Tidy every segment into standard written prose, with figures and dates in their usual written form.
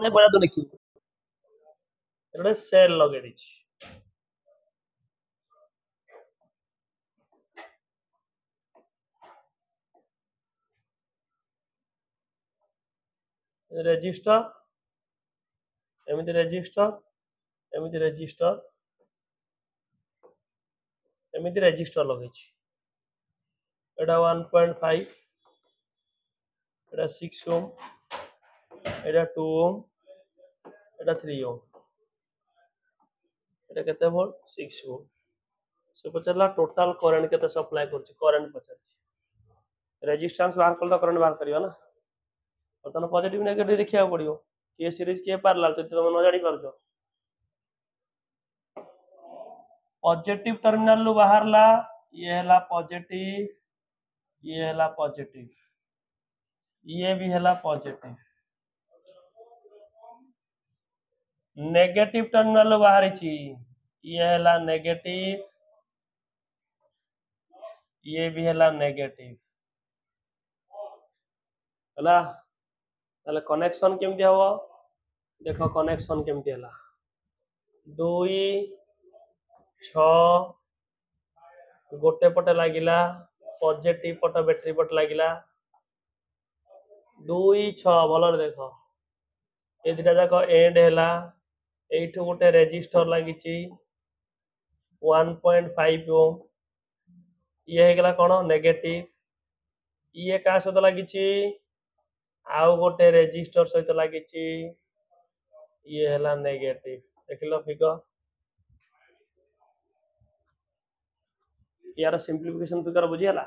बड़ा तो लिखियो एटा सेल लगे दिछि रेजिस्टर एमिति रेजिस्टर लगे एटा 1.5 एटा 6 ओम एटा 2 ओम एटा 3 ओम एटा केते वोल्ट 6 वोल्ट से पचला टोटल करंट केते सप्लाई करछि करंट पचाछि रेजिस्टेंस बाहर करला करंट बाहर करियो ना बर्तमान पॉजिटिव नेगेटिव देखिया पड़ियो के सीरीज के पैरेलल तो तुम न जानि परछो पॉजिटिव टर्मिनल लो बाहरला ये हला पॉजिटिव ये हला पॉजिटिव ये भी हला पॉजिटिव नेगेटिव टर्मिनल बाहर छी ये हला नेगेटिव ये भी हला नेगेटिव हला ताले कनेक्शन केमति हबो देखो कनेक्शन केमति हला 2 6 गोटे पटे लागिला पॉजिटिव पट बैटरी पट लागिला 2 6 भलर देखो ए दिटा जाक एंड हैला एठो गोटे रेजिस्टर लागिची 1.5 ओम ये हे गला कोन नेगेटिव ये का सहित लागिची आउ गोटे रेजिस्टर सहित लागिची ये हैला नेगेटिव देखिलो फिगर यार सिंपलीफिकेशन फिगर बुझियाला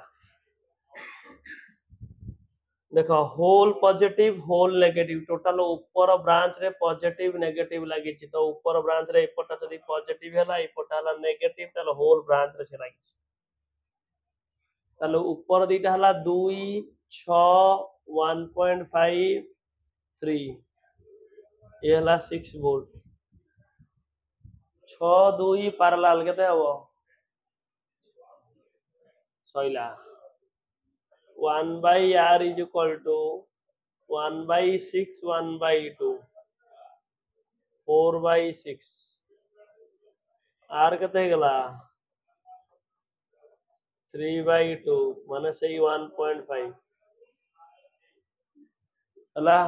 देखो whole positive whole negative total ऊपर ब्रांच रे पॉजिटिव नेगेटिव लागिची तो ऊपर ब्रांच रे एपटा जदी पॉजिटिव हैला एपटा हला नेगेटिव तले होल ब्रांच रे से लागिची तले ऊपर दीटा हला 2 6 1.5 3 ये हला 6 वोल्ट 6 2 पैरेलल केते हबो सइला 1 by r is equal to 1 by 6 1 by 2 4 by 6 r केते गला 3 by 2 माने सही 1.5 हला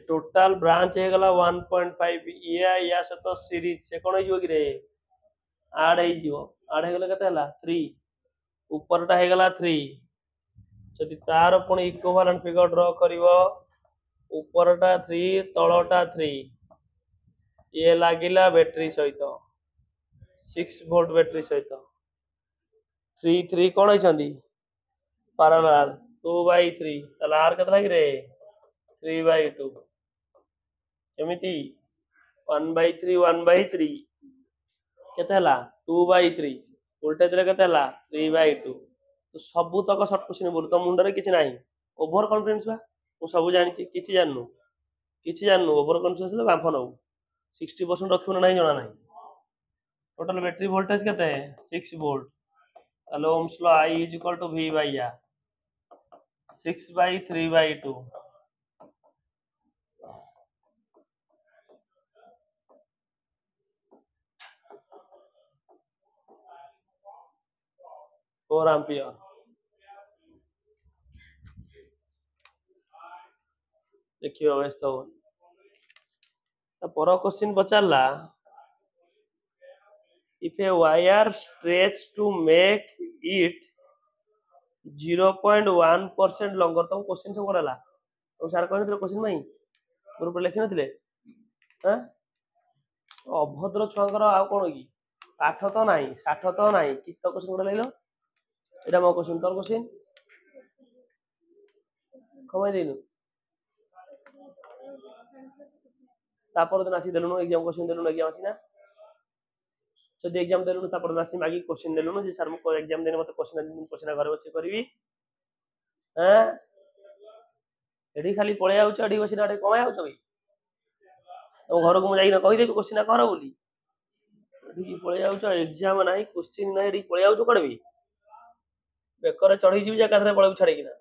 टोटल ब्रांच हे गला 1.5 ये या से तो सीरीज से कोन हिजो कि रे ऐड हे जिवो ऐड हे गला केते हला 3 ऊपरटा हे गला 3 जदि तार पुणी इक्विवेलेंट फिगर ड्रा करिवो ऊपरटा 3 तळटा 3 ये लागिला बैटरी सहित 6 वोल्ट बैटरी सहित 3 3 कोन होइछंदी पैरेलल 2 by 3 तला आर केते लागी रे 3 by 2 एमिति 1 by 3 1 by 3 केते हला 2 by 3 वोल्टेज रे केते हला 3 by 2 तो सबु तक शॉर्ट क्वेश्चन बोल तो मुंडरे किछ नाही ओवर कॉन्फिडेंस बा मु सब जानि किछ जाननु ओवर कॉन्फिडेंस ले बाफन हो 60% रखियो नाही जणा नाही टोटल बैटरी वोल्टेज केते 6 volt hello Ohm's law I is equal to V by R 6 by 3 by 2 4 ampere देखियो व्यस्त हो तो पर question पचारला if a wire stretched to make it 0.1% longer तो क्वेश्चन सब करला तो सर कहन क्वेश्चन भाई ग्रुप लिखि नथिले हां अभद्र छुआंकर आ कोन की पाठ तो नाही साठ तो नाही कि तो क्वेश्चन कोड लइलो एटा मो क्वेश्चन तोर क्वेश्चन कमाई देनु तापर दिन आसी देलुनो एग्जाम क्वेश्चन देलुनो एग्जाम आसी ना जदि एग्जाम देलुनो तापर दिन आसी मागी क्वेश्चन देलुनो जे सर मो एग्जाम देने मते क्वेश्चन घर बसे करबी हैं एडी खाली पळे आउछ एडी बसी नाटे कमाय आउछ भाई तो घर को जाई ना कहि देबी क्वेश्चन कर बोली एडी पळे आउछ एग्जाम नाही क्वेश्चन नाही एडी पळे आउछ करबी बेकर चढ़ी जीव जा काथरे पळे छाड़ी किना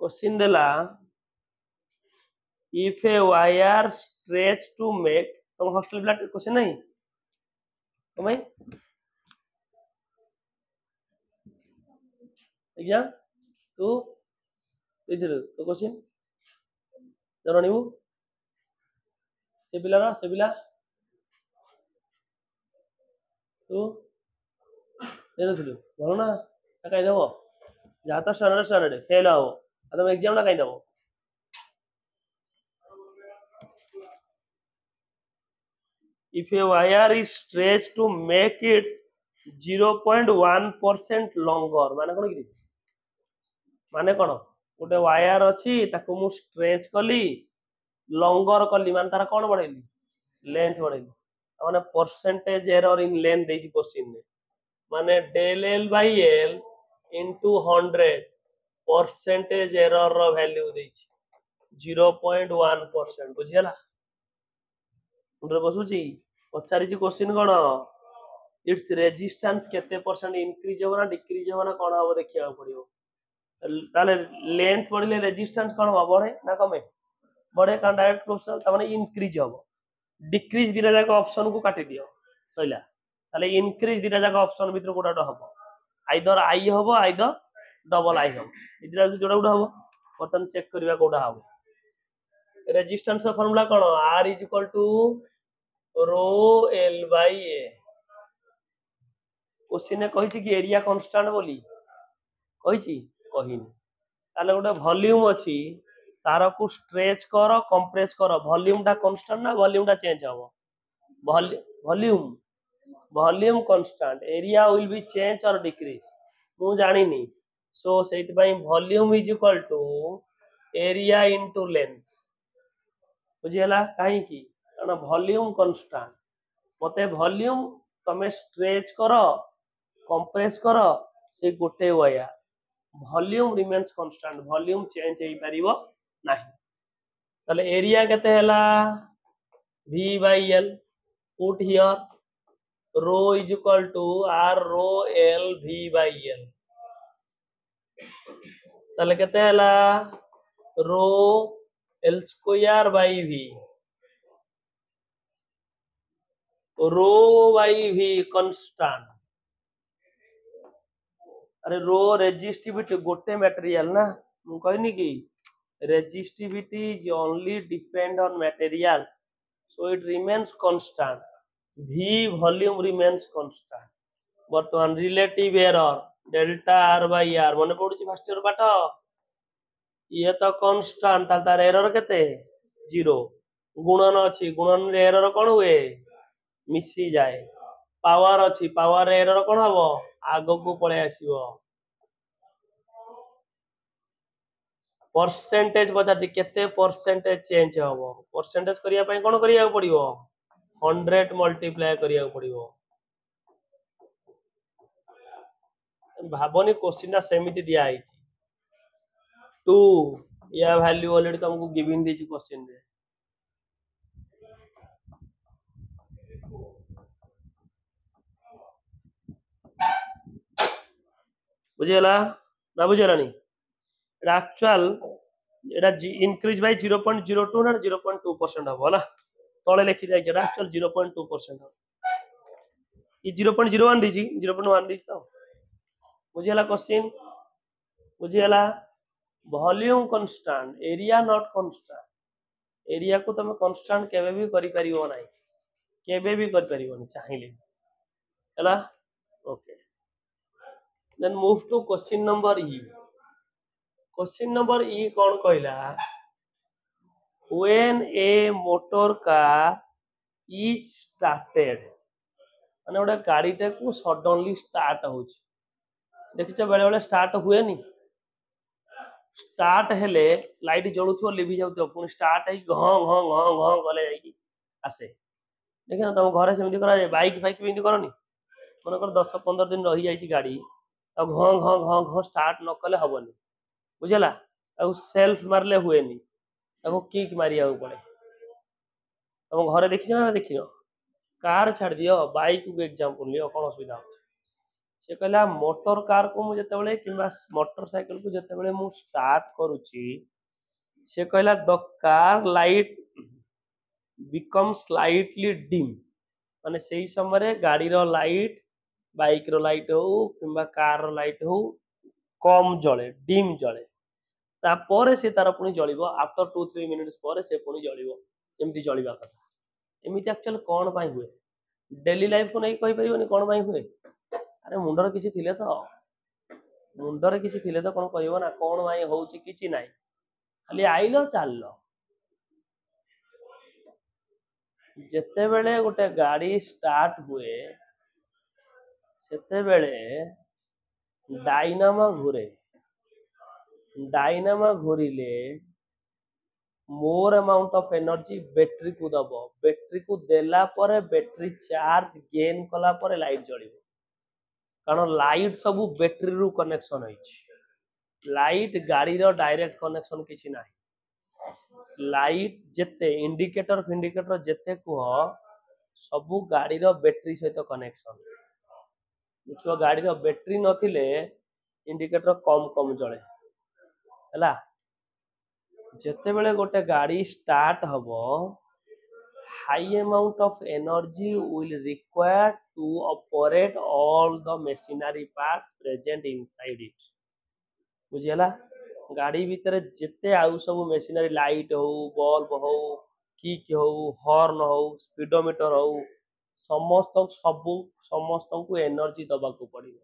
क्वेश्चन देला if a wire stretch to make तुम हॉस्टल ब्लैक क्वेश्चन नहीं तुम्हें एग्जाम तू इधर तो क्वेश्चन ଜାଣିବୁ ସେ ପିଲା ତୁ ଦେଇନଥିଲୁ ଭଲ ନା କାଇଁ ଦେବ ଯାହା ତ ଷ୍ଟାଣ୍ଡାର୍ଡ ଫେଲ୍ ହବ ଆଉ ତମ ଏକ୍ଜାମ ଟା କାଇଁ ଦେବ if a wire is stretched to make it 0.1% longer ମାନେ କଣ କି ମାନେ କଣ ଗୋଟେ ୱାୟାର ଅଛି ତାକୁ ମୁଁ ଷ୍ଟ୍ରେଚ୍ କଲି ଲଙ୍ଗର କଲି ମାନେ ତାର କଣ ବଢେଇଲି लेंथ बढ़ेगी माने परसेंटेज एरर इन लेंथ देजी क्वेश्चन में माने del l by l into 100 percentage error रो वैल्यू देछि 0.1% बुझियला मुंडे बसुची पचारि छि क्वेश्चन कोन इट्स रेजिस्टेंस केते परसेंट इंक्रीज हो ना डिक्रीज हो ना कोन हो देखिया पड़ियो ताले लेंथ बढ़िले रेजिस्टेंस कोन हो बढ़े ना कमे बढ़े का डायरेक्ट क्वेश्चन त माने इंक्रीज हो डिक्रीज दिना जाक ऑप्शन को काटी दियो सइला ताले इंक्रीज दिना जाक ऑप्शन भीतर कोडाटा हबो आइदर आई हबो आइदर डबल आई हबो इदिरा जोडा उडा हबो बर्तन चेक करबा कोडा हबो रेजिस्टेंस फार्मूला कोन r rho l by a question ने कहि छि कि एरिया कांस्टेंट बोली कहि छि कहिनी ताले गोटे वॉल्यूम अछि तार को स्ट्रेच कर कंप्रेस कर वॉल्यूम टा कांस्टेंट ना वॉल्यूम टा चेंज हबो volume constant area will be change और डिक्रीज मु जानिनी सो सेति पई volume is equal to area into length बुझियला काहे की कारण वॉल्यूम कांस्टेंट मते वॉल्यूम तमे स्ट्रेच करो कंप्रेस करो से गोटे वाया volume remains constant volume change हेई परिबो नाही ताले एरिया केते हला v by l put here rho is equal to r rho l v by l ताले केते हला rho l square by v rho by v constant अरे रो रेजिस्टिविटी गोटे मटेरियल ना मु कहनी कि resistivity is only depend on material so it remains constant v volume remains constant बर्तमान relative error delta r by r मने पडुची first year पाठ ये तो कांस्टेंट तार एरर केते 0 गुणन अछि गुणन रे एरर कोन हुए मिसी जाए पावर अछि पावर रे एरर कोन हबो आगो को पळे आसीबो परसेंटेज बजाती केते परसेंटेज चेंज हबो परसेंटेज करिया पई कोन करिया पड़िबो 100 मल्टीप्लाई करिया पड़िबो भाबनी क्वेश्चन ना सेमिति दिया आइची 2 या वैल्यू ऑलरेडी तुमको गिवन दीची क्वेश्चन रे बुझियला ना बुझियलानी एक्चुअल एटा इंक्रीज बाय 0.02 ना 0.2% हबो ना तळे लिखि जाय जेटा एक्चुअल 0.2% हबो ई 0.01 दीची 0.1 दीची तो बुझियला क्वेश्चन बुझियला volume constant area not constant area को तुम कांस्टेंट केबे भी करि परिबो नाही केबे भी कर परिबो चाहिए हला okay then move to question number ई क्वेश्चन नंबर ई कौन कहला when a motor car is started माने ओडा गाड़ीटा को सडनली स्टार्ट होची देखिछ बेले बेले स्टार्ट हुए नी स्टार्ट हेले लाइट जळुथो लिभि जाउथो पुनी स्टार्ट है घं घं घं घं गले जाई आसे देखिन तुम घरे सेमिति करा जाय बाइक बाइक बिंदी करनी मन कर 10 15 दिन रही जाईची गाड़ी आ घं घं घं घं स्टार्ट न कले हबनी बुझला आ सेल्फ मारले हुए नी ताको किक मारिया पड़े तुम घरे देखिछ ना देखिनो कार छाड़ दियो बाइक को एग्जांपल लियो कोन असुविधा हो से कहला मोटर कार को मु जते बेले किबा मोटर साइकिल को जते बेले मु स्टार्ट करूची से कहला the car light become slightly dim माने सेही समय गाड़ी रो लाइट बाइक रो लाइट हो किंबा कार रो लाइट हो कम जळे डिम जळे तापर से तार पुणी जळिबो आफ्टर 2-3 मिनिट्स पर से पुणी जळिबो एमती जळिबा कथा एमती एक्चुअली कोन पाई हुए डेली लाइफ को नहीं कहि परिबोनी कोन पाई हुए अरे मुंडर किछि थिले तो कोन कहइबो ना कोन पाई होउची किछि नाही खाली आइलो चाललो जेते बेले गोटे गाड़ी स्टार्ट हुए सेते बेले डायनामा घूरिले मोर अमाउंट ऑफ एनर्जी बैटरी को दबो बैटरी को देला पर बैटरी चार्ज गेन कला पर लाइट जळिबो कारण लाइट सब बैटरी रु कनेक्शन होइछ लाइट गाड़ी रो डायरेक्ट कनेक्शन किछि नाही लाइट जेते इंडिकेटर जेते कुह सब गाड़ी रो बैटरी सहित कनेक्शन देखियो गाड़ी रो बैटरी नथिले इंडिकेटर कम कम जळे हला जेते बेले गोटे गाड़ी स्टार्ट हबो high amount of energy will require to operate all the machinery parts present inside it बुझियला गाड़ी भीतर जेते आउ सब मशीनरी लाइट हो बल्ब हो किक हो हॉर्न हो स्पीडोमीटर हो समस्त को एनर्जी दबा को पड़िबो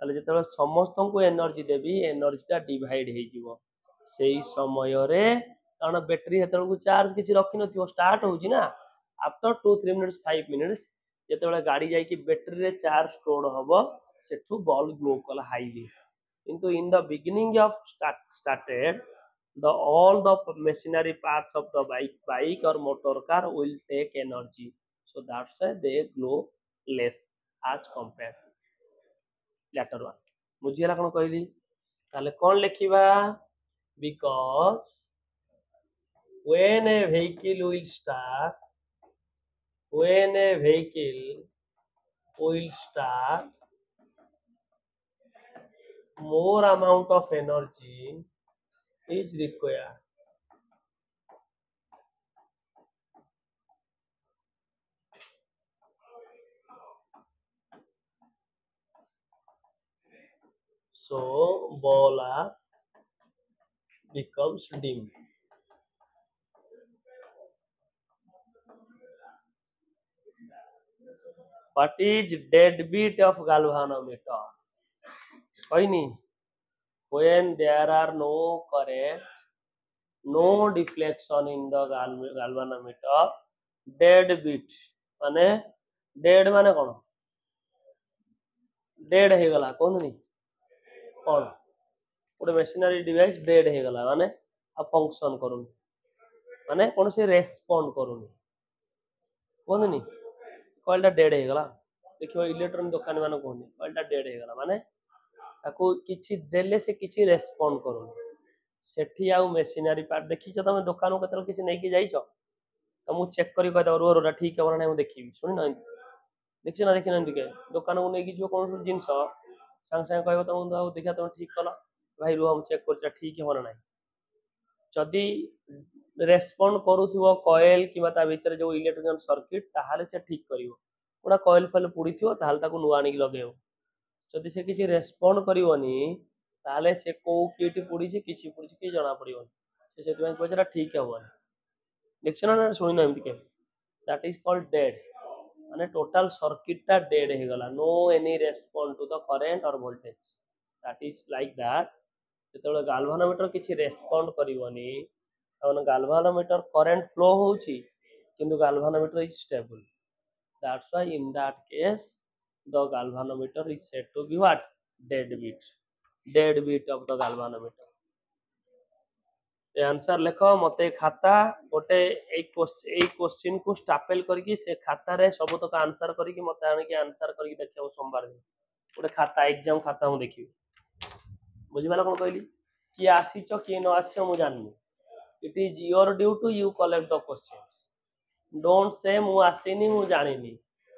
ताले जेते समस्त को एनर्जी देबी एनर्जीटा डिवाइड हे जिवो सेही समय रे कारण बैटरी हेतल को चार्ज किछि रखि नथियो स्टार्ट होउची ना आफ्टर 2-3 मिनिट्स 5 मिनिट्स जेते गाड़ी जाई कि बैटरी रे चार्ज स्टोर हबो सेठू बल्ब ग्लो कला हाईली किंतु in the beginning of started the all the machinery parts of the bike or motor car will take energy so that's why they glow less as compared later one बुझियला कोन कहली ताले कोन लिखिबा because when a vehicle will start more amount of energy is required so ball becomes dim what is deadbeat of galvanometer कहनी when there are no current no deflection in the galvanometer dead beat माने dead माने कोन dead हे गला कोननी कोन गोटे machinery device dead हे गला माने आ function करूनी माने कोन से रेस्पोंड करूनी कोननी कॉइलटा डेड हे गला देखियो इलेक्ट्रॉनिक दुकान मान कोनी कॉइलटा डेड हे गला माने ताको किछि देले से किछि रेस्पोंड करूनी सेठी आउ मशीनरी पार्ट देखि छ तमे दुकान को केतल किछि नै कि जाई छ तो मु चेक करी कहता रोरा ठीक है ना देखी शुणी ना देखी ना देखी ना के दुकान को नहीं जो कौन जिन सांगे सांगे कह तुम देखा तुम ठीक कल भाई रुह हम चेक कर ठीक है ना जदि रेस्पोंड करूथिबो कॉइल किबा ता भीतर जो इलेक्ट्रिकल सर्किट ताहाले से ठीक करिवो पुरा कॉइल फल पुड़ीथिबो ताहाले ताको नुआ आनी लगेओ जदि से किछि रेस्पोंड करिवोनी ताहाले से को किटी पुड़ी छै किछि पुड़ी छै कि जणा पड़िवो से सेतमे कहजरा ठीक है होनी देखछना ना सुनी ना एमती के दैट इज कॉल्ड डेड माने टोटल सर्किट ता डेड हे गला no any respond to the current और voltage that is like that जेतबे गाल्वानोमीटर किछि रेस्पोंड करिवोनी तवन गाल्वानोमीटर करंट फ्लो होउची किंतु galvanometer is stable that's why in that case the galvanometer is said to be what dead beat of the galvanometer answer लिख मते खाता गोटे क्वेश्चन को स्टापेल करके से खाता रे सब तक आंसर करके मते आने के आंसर करके देखियो सोमवार दिन गोटे खाता एग्जाम खाता हम देखियो बुझिबाला कोन कहली कि आसी छ कि न आसी मु जाननी it is your due to you collect the questions don't say मु आसीनी मु जानिनी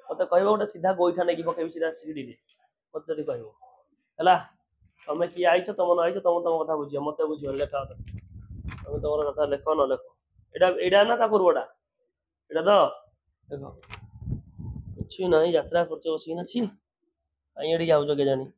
मते कहबो गोटे सीधा गोइठा नै कि पकेबी सीधा सीडी दे मते जदी कहबो हला तमे कि आइछ तम न आइछ तम कथा बुझियो मते बुझियो लेखा ତମେ ତମର କଥା ଲେଖ ନ ଲେଖ। ଏଇଟା ନା ତା ପୂର୍ବଟା? ଏଇଟା ତ ଦେଖ କିଛି ନାହିଁ, ଯାତ୍ରା କରୁଛ ବସିକିନା। ଛି କାଇଁ ଏଠିକି ଆଉଛ କେଜାଣି?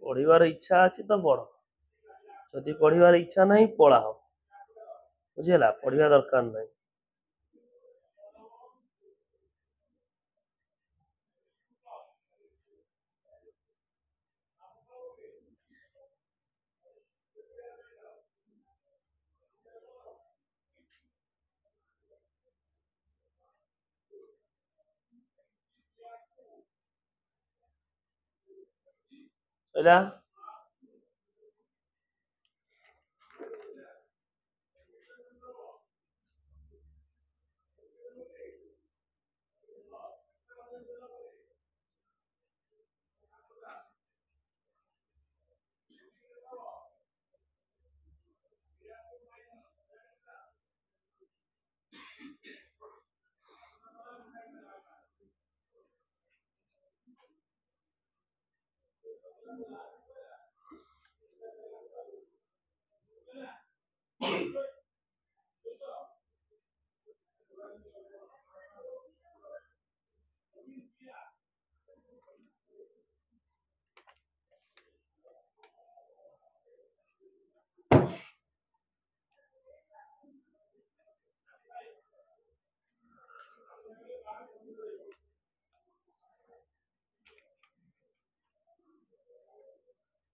ପଢିବାର ଇଚ୍ଛା ଅଛି ତ ପଢ, ଯଦି ପଢିବାର ଇଚ୍ଛା ନାହିଁ ପଳାଅ। ବୁଝିହେଲା? ପଢିବା ଦରକାର ନାହିଁ। ସଇଲା?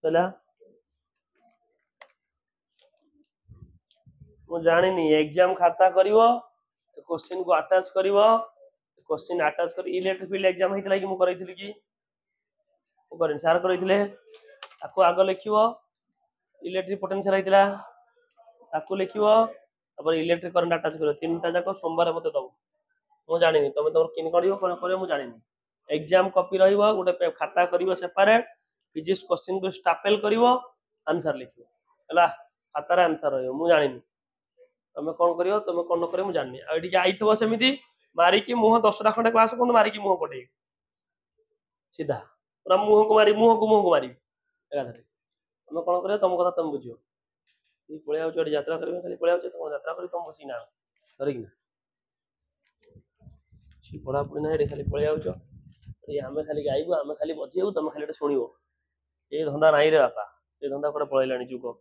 ସଇଲା? ମୁଁ ଜାଣିନି, ଏକ୍ଜାମ ଖାତା କରିବ, କୋଶ୍ଚିନ୍ କୁ ଆଟାଚ୍ କରିବ, କୋଶ୍ଚିନ୍ ଆଟାଚ୍ କରି ଇଲେକ୍ଟ୍ରିକ ଫିଲ୍ଡ ଏକ୍ଜାମ ହେଇଥିଲା କି ମୁଁ କରେଇଥିଲି କି? ମୁଁ କରିନି, ସାର୍ କରେଇଥିଲେ। ତାକୁ ଆଗ ଲେଖିବ, ଇଲେକ୍ଟ୍ରିକ ପୋଟେନ୍ସିଆଲ ହେଇଥିଲା, ତାକୁ ଲେଖିବ, ତାପରେ ଇଲେକ୍ଟ୍ରିକ କରେଣ୍ଟ ଆଟାଚ୍ କରିବ। ତିନିଟା ଯାକ ସୋମବାର ମତେ ଦବ। ମୁଁ ଜାଣିନି, ତମେ ତମର କେମିତି କରିବ କଣ କରିବ ମୁଁ ଜାଣିନି। ଏକ୍ଜାମ କପି ରହିବ, ଗୋଟେ ଖାତା କରିବ ସେପାରେଟ, ଫିଜିକ୍ସ କୋଶ୍ଚିନ୍ କୁ ଷ୍ଟାପେଲ କରିବ, ଆନ୍ସର ଲେଖିବ। ହେଲା? ଖାତାରେ ଆନ୍ସର ରହିବ। ମୁଁ ଜାଣିନି ତମେ କଣ କରିବ, ତମେ କଣ ନ କରିବ ମୁଁ ଜାଣିନି। ଆଉ ଏଠିକି ଆଇଥିବ ସେମିତି ମାରିକି ମୁହଁ 10ଟା ଖଣ୍ଡେ କ୍ଲାସ ପର୍ଯ୍ୟନ୍ତ ମାରିକି ମୁହଁ ପଟେଇବି ସିଧା, ପୁରା ମୁହଁକୁ ମାରିବି ଏକାଥରେ। ତମେ କଣ କରିବ, ତମ କଥା ତମେ ବୁଝିବ। ପଳେଇ ଆଉଛ ଏଠି ଯାତ୍ରା କରିବ, ଖାଲି ପଳେଇ ଆଉଛ, ତମ ଯାତ୍ରା କରି ତମ ବସିକି ନା ଧରିକିନା କିଛି ପଢାପଢି ନାହିଁ, ଏଠି ଖାଲି ପଳେଇ ଆଉଛ। ଆମେ ଖାଲି ଗାଇବୁ, ଆମେ ଖାଲି ବଜେଇବୁ, ତମେ ଖାଲି ଗୋଟେ ଶୁଣିବ। ଏ ଧନ୍ଦା ନାହିଁ ରେ ବାପା, ସେ ଧନ୍ଦା କୁଆଡେ ପଳେଇଲାଣି ଯୁଗ।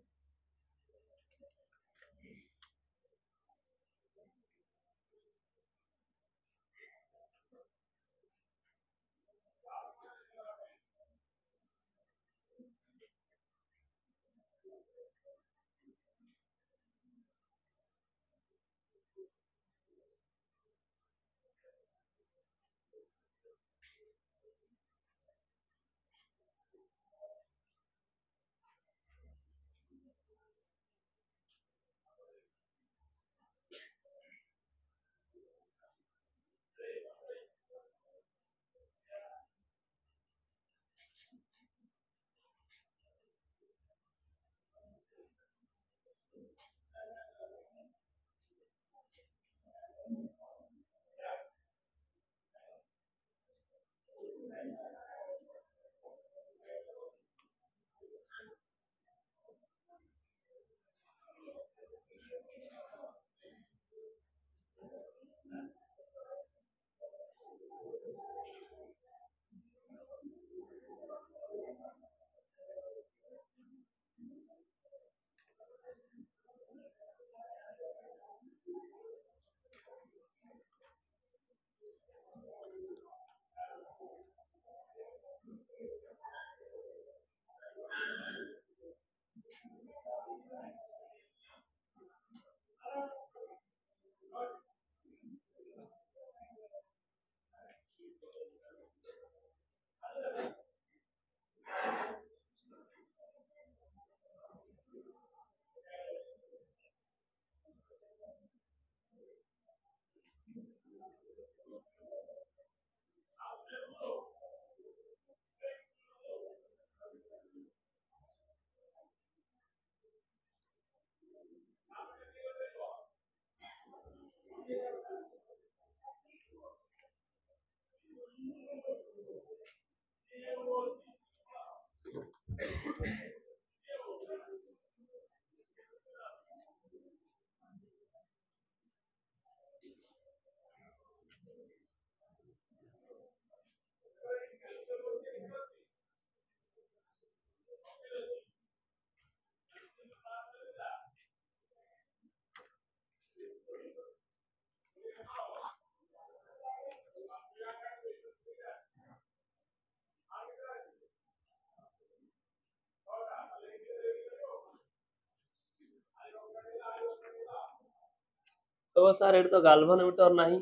तो सर एट तो गाल्भानोमीटर नहीं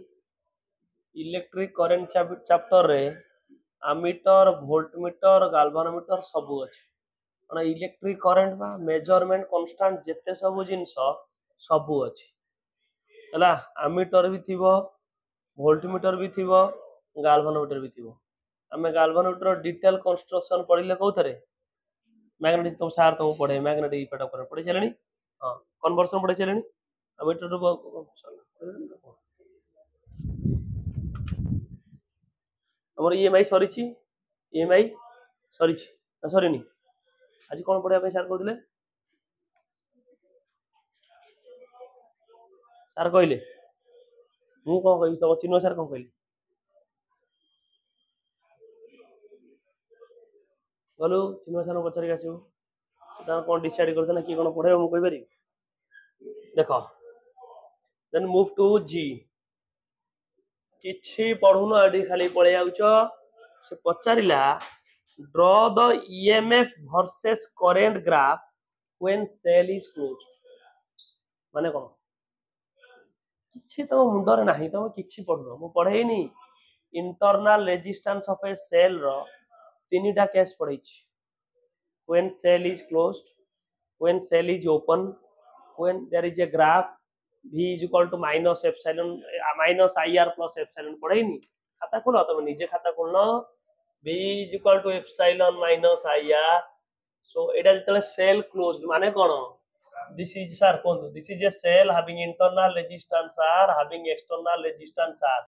इलेक्ट्रिक करेंट चैप्टर रे आमीटर वोल्टमीटर गाल्भानोमीटर सब अच्छे कारण इलेक्ट्रिक करेंट बा मेजरमेंट कांस्टेंट जेते सब जिनस सब अच्छे है आमीटर भी थी वोल्टमीटर भी थी गाल्भानोमीटर भी थी आम गाल्भानोमीटर डिटेल कंस्ट्रक्शन पढ़ले कौन मैग्नेटिक तुम सार तुमको पढ़े मैग्नेटिक पेट पढ़े चले हाँ कन्वर्सन पढ़े चले आमीटर आमर ईएमआई सरी ईएमआई सरी सरीनी आज कौन पढ़ा सार कहते सार कहले मु कौन कह तुम चिन्ह सार कौन कहले गलु चिन्ह सार पचारिक आसू कौन डिसाइड करते ना किए कौन पढ़े मुझे कहींपारि देख देन मूव टू जी किछि पढ़ुन एटी खाली पळै आउछ से पचारिला draw the EMF versus current graph when cell is closed माने कोन किछि तो मुंडर नाही तो किछि पढ़ुन मु पढ़ेनी internal resistance of a cell रो तीनटा केस पढ़ैछि when cell is closed when cell is open when there is a graph v is equal to minus epsilon minus ir plus epsilon पढ़ेनी खाता खोलो तुम निजे खाता खोलनो v is equal to epsilon minus ir so Etah जतले cell closed माने कोन this is sir cone this is a cell having internal resistance r having external resistance r